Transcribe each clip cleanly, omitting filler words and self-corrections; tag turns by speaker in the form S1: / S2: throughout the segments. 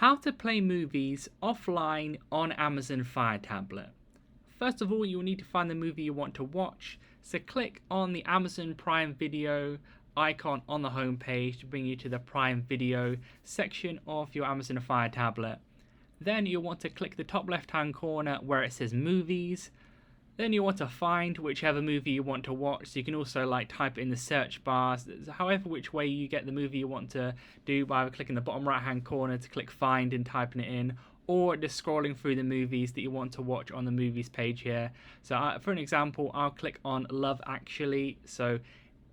S1: How to play movies offline on Amazon Fire Tablet. First of all, you will need to find the movie you want to watch. So click on the Amazon Prime Video icon on the home page to bring you to the Prime Video section of your Amazon Fire Tablet. Then you'll want to click the top left hand corner where it says movies. Then you want to find whichever movie you want to watch. So you can also type it in the search bars, however which way you get the movie you want to do, by clicking the bottom right hand corner to click find and typing it in, or just scrolling through the movies that you want to watch on the movies page here. So for an example, I'll click on Love Actually. So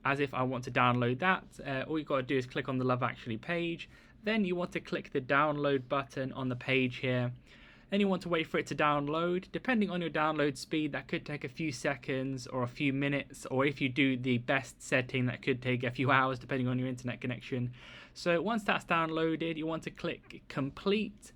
S1: as if I want to download that, all you've got to do is click on the Love Actually page. Then you want to click the download button on the page here. Then you want to wait for it to download. Depending on your download speed, that could take a few seconds or a few minutes, or if you do the best setting, that could take a few hours depending on your internet connection. So once that's downloaded, you want to click complete.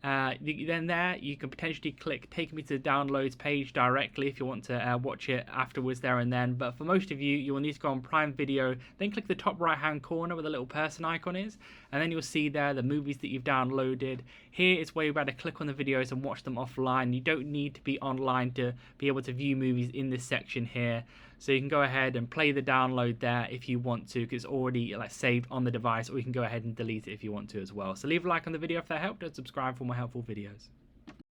S1: Then there you can potentially click take me to the downloads page directly if you want to watch it afterwards there and then. But for most of you, you will need to go on Prime Video, then click the top right hand corner where the little person icon is, and then you'll see there the movies that you've downloaded. Here is where you're about to click on the videos and watch them offline. You don't need to be online to be able to view movies in this section here. So you can go ahead and play the download there if you want to, because it's already saved on the device, or you can go ahead and delete it if you want to as well. So leave a like on the video if that helped, and subscribe for more helpful videos.